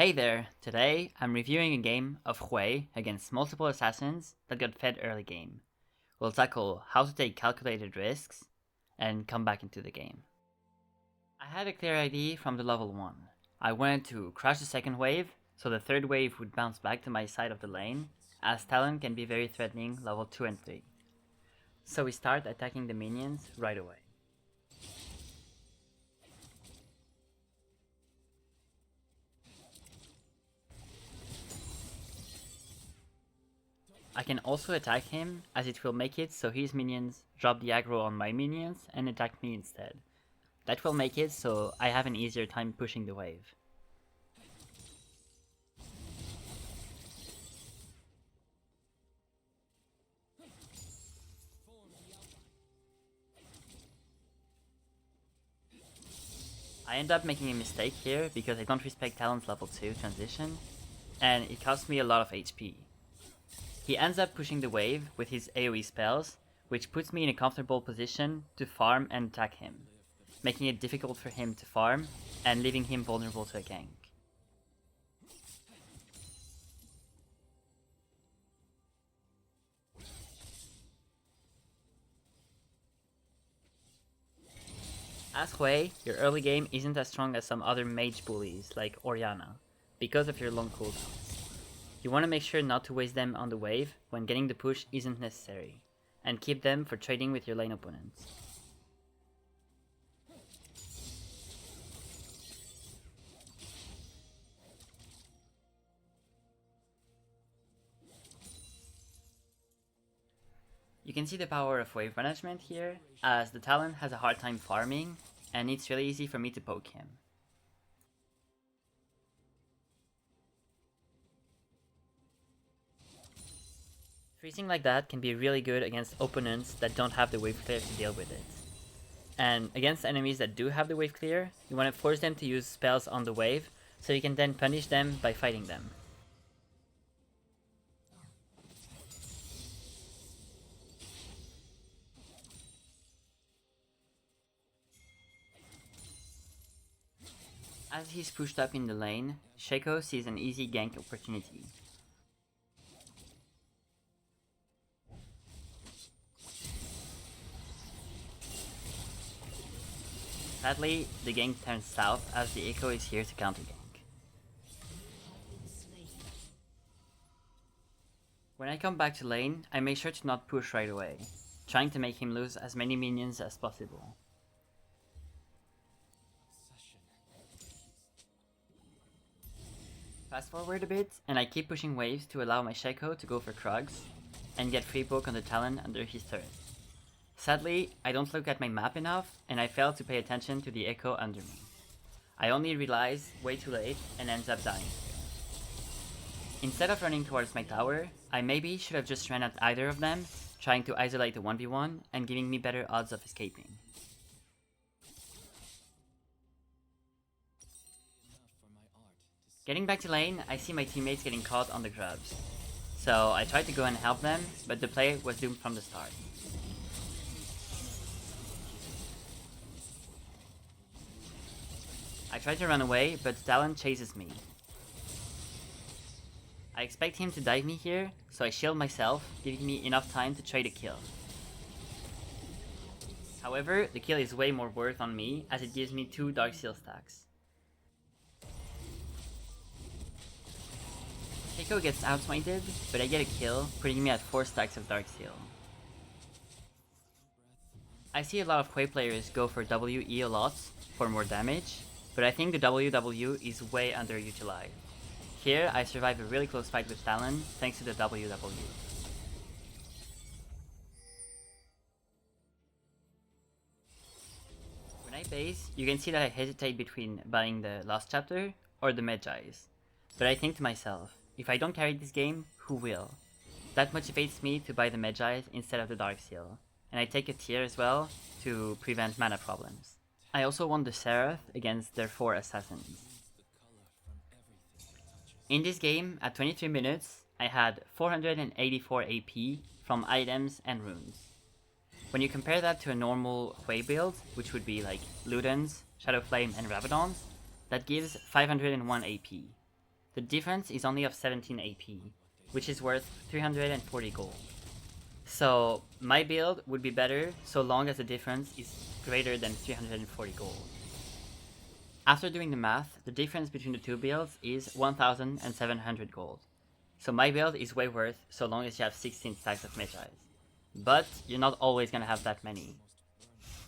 Hey there! Today, I'm reviewing a game of Hwei against multiple assassins that got fed early game. We'll tackle how to take calculated risks and come back into the game. I had a clear idea from the level 1. I wanted to crash the second wave, so the third wave would bounce back to my side of the lane, as Talon can be very threatening level 2 and 3. So we start attacking the minions right away. I can also attack him, as it will make it so his minions drop the aggro on my minions and attack me instead. That will make it so I have an easier time pushing the wave. I end up making a mistake here because I don't respect Talon's level 2 transition, and it costs me a lot of HP. He ends up pushing the wave with his AoE spells, which puts me in a comfortable position to farm and attack him, making it difficult for him to farm and leaving him vulnerable to a gank. As Hwei, your early game isn't as strong as some other mage bullies like Orianna, because of your long cooldowns. You want to make sure not to waste them on the wave when getting the push isn't necessary, and keep them for trading with your lane opponents. You can see the power of wave management here, as the Talon has a hard time farming, and it's really easy for me to poke him. Freezing like that can be really good against opponents that don't have the wave clear to deal with it. And against enemies that do have the wave clear, you want to force them to use spells on the wave, so you can then punish them by fighting them. As he's pushed up in the lane, Shaco sees an easy gank opportunity. Sadly, the gank turns south as the Echo is here to counter gank. When I come back to lane, I make sure to not push right away, trying to make him lose as many minions as possible. Fast forward a bit, and I keep pushing waves to allow my Shaco to go for Krugs, and get free poke on the Talon under his turret. Sadly, I don't look at my map enough, and I fail to pay attention to the Echo under me. I only realize way too late, and ends up dying. Instead of running towards my tower, I maybe should have just ran at either of them, trying to isolate the 1v1, and giving me better odds of escaping. Getting back to lane, I see my teammates getting caught on the grubs. So I tried to go and help them, but the play was doomed from the start. I try to run away, but Talon chases me. I expect him to dive me here, so I shield myself, giving me enough time to trade a kill. However, the kill is way more worth on me, as it gives me 2 Dark Seal stacks. Shaco gets outsmited, but I get a kill, putting me at 4 stacks of Dark Seal. I see a lot of Hwei players go for WE a lot for more damage, but I think the WW is way underutilized. Here, I survive a really close fight with Talon thanks to the WW. When I base, you can see that I hesitate between buying the Lost Chapter or the Medjais. But I think to myself, if I don't carry this game, who will? That motivates me to buy the Medjais instead of the Dark Seal, and I take a tier as well to prevent mana problems. I also won the Seraph against their 4 Assassins. In this game, at 23 minutes, I had 484 AP from items and runes. When you compare that to a normal Hwei build, which would be like Ludens, Shadowflame and Rabadons, that gives 501 AP. the difference is only of 17 AP, which is worth 340 gold. So my build would be better so long as the difference is greater than 340 gold. After doing the math, the difference between the two builds is 1,700 gold. So my build is way worth so long as you have 16 stacks of Magi's. But you're not always gonna have that many.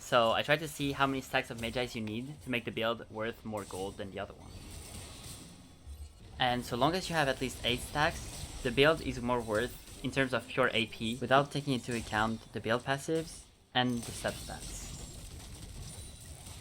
So I tried to see how many stacks of Magi's you need to make the build worth more gold than the other one. And so long as you have at least 8 stacks, the build is more worth in terms of pure AP without taking into account the build passives and the substats.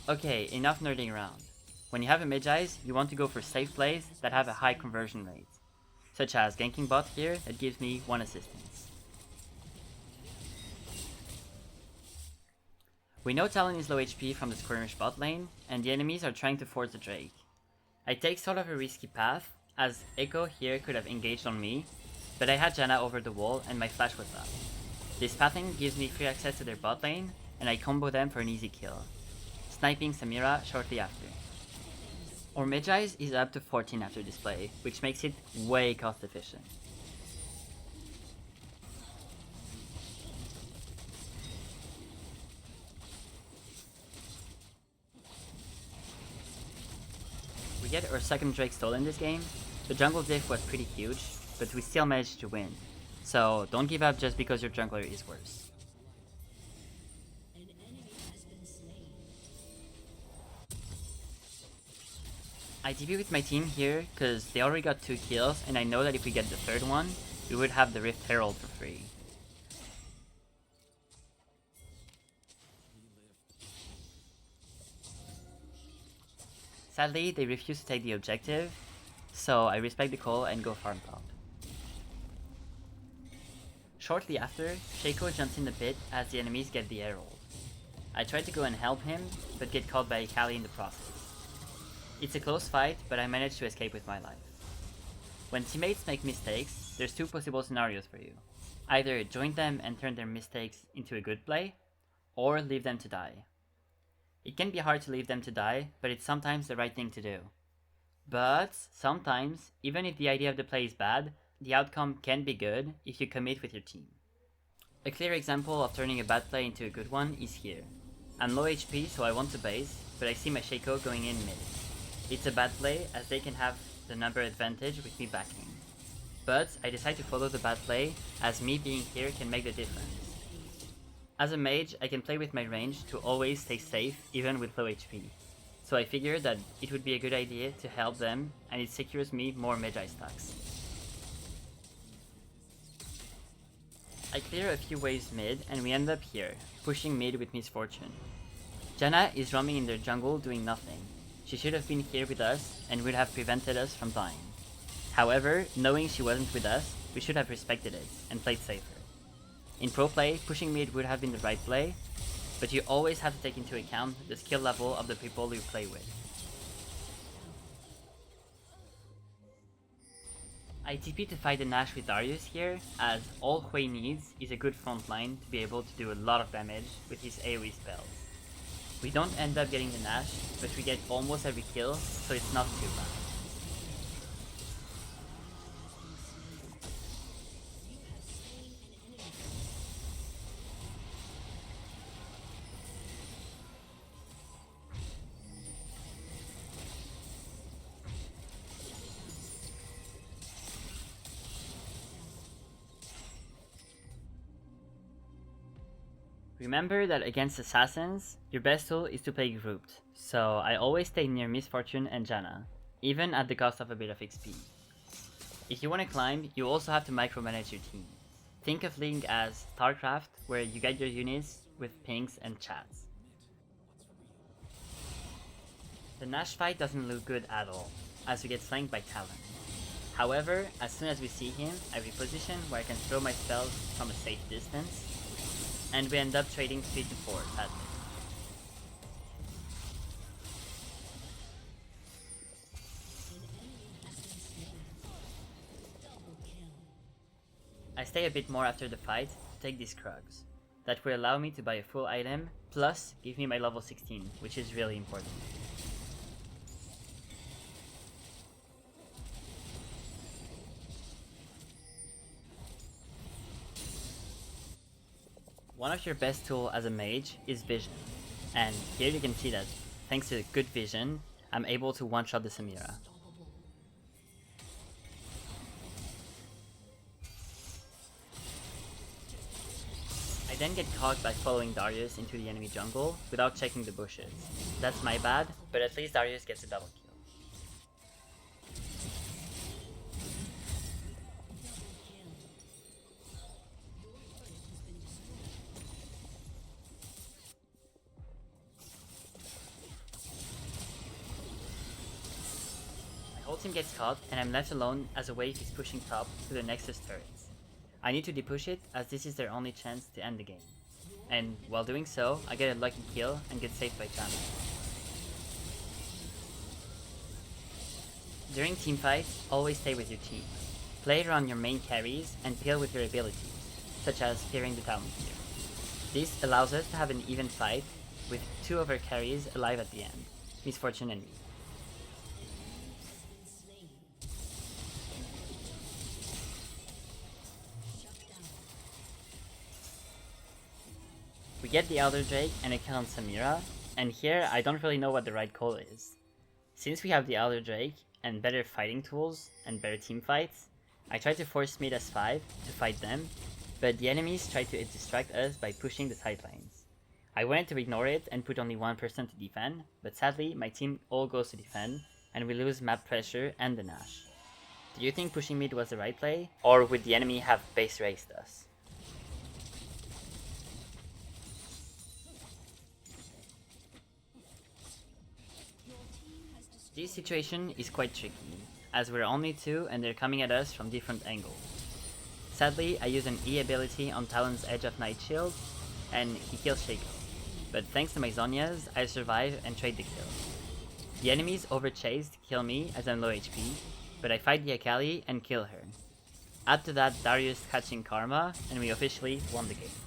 Okay, enough nerding around. When you have a Magi's, you want to go for safe plays that have a high conversion rate, such as ganking bot here that gives me 1 assistance. We know Talon is low HP from the skirmish bot lane, and the enemies are trying to force the Drake. I take sort of a risky path, as Echo here could have engaged on me, but I had Janna over the wall and my flash was up. This pathing gives me free access to their bot lane, and I combo them for an easy kill, sniping Samira shortly after. Our Magi's is up to 14 after display, which makes it way cost efficient. We get our second Drake stolen this game. The jungle diff was pretty huge, but we still managed to win. So don't give up just because your jungler is worse. I TP with my team here because they already got 2 kills and I know that if we get the third one, we would have the Rift Herald for free. Sadly, they refuse to take the objective, so I respect the call and go farm top. Shortly after, Shaco jumps in the pit as the enemies get the Herald. I try to go and help him, but get caught by Kali in the process. It's a close fight, but I manage to escape with my life. When teammates make mistakes, there's 2 possible scenarios for you. Either join them and turn their mistakes into a good play, or leave them to die. It can be hard to leave them to die, but it's sometimes the right thing to do. But sometimes, even if the idea of the play is bad, the outcome can be good if you commit with your team. A clear example of turning a bad play into a good one is here. I'm low HP, so I want to base, but I see my Shaco going in mid. It's a bad play as they can have the number advantage with me backing. But I decide to follow the bad play as me being here can make the difference. As a mage, I can play with my range to always stay safe even with low HP. So I figured that it would be a good idea to help them and it secures me more Magi stacks. I clear a few waves mid and we end up here, pushing mid with Misfortune. Janna is roaming in their jungle doing nothing. She should have been here with us and would have prevented us from dying. However, knowing she wasn't with us, we should have respected it and played safer. In pro play, pushing mid would have been the right play, but you always have to take into account the skill level of the people you play with. I TP to fight the Nash with Darius here, as all Hwei needs is a good front line to be able to do a lot of damage with his AoE spells. We don't end up getting the Nash, but we get almost every kill, so it's not too bad. Remember that against Assassins, your best tool is to play grouped, so I always stay near Misfortune and Janna, even at the cost of a bit of XP. If you want to climb, you also have to micromanage your team. Think of League as StarCraft, where you guide your units with pings and chats. The Nash fight doesn't look good at all, as we get flanked by Talon. However, as soon as we see him, I reposition where I can throw my spells from a safe distance, and we end up trading 3 to 4, sadly. I stay a bit more after the fight to take these Krugs. That will allow me to buy a full item, plus give me my level 16, which is really important. One of your best tools as a mage is vision, and here you can see that thanks to good vision, I'm able to one-shot the Samira. I then get caught by following Darius into the enemy jungle without checking the bushes. That's my bad, but at least Darius gets a double kill. My whole team gets caught and I'm left alone as a wave is pushing top to the Nexus turrets. I need to depush it as this is their only chance to end the game. And while doing so, I get a lucky kill and get saved by Talon. During teamfights, always stay with your team. Play around your main carries and peel with your abilities, such as fearing the Talon here. This allows us to have an even fight with 2 of our carries alive at the end, Misfortune and me. We get the Elder Drake and a kill on Samira, and here I don't really know what the right call is. Since we have the Elder Drake and better fighting tools and better team fights, I try to force mid S5 to fight them, but the enemies try to distract us by pushing the side lanes. I wanted to ignore it and put only one person to defend, but sadly my team all goes to defend and we lose map pressure and the Nash. Do you think pushing mid was the right play, or would the enemy have base raced us? This situation is quite tricky, as we're only 2 and they're coming at us from different angles. Sadly, I use an E ability on Talon's Edge of Night Shield, and he kills Shaco. But thanks to my Zhonya's, I survive and trade the kill. The enemies overchase to kill me as I'm low HP, but I fight the Akali and kill her. Add to that Darius catching Karma, and we officially won the game.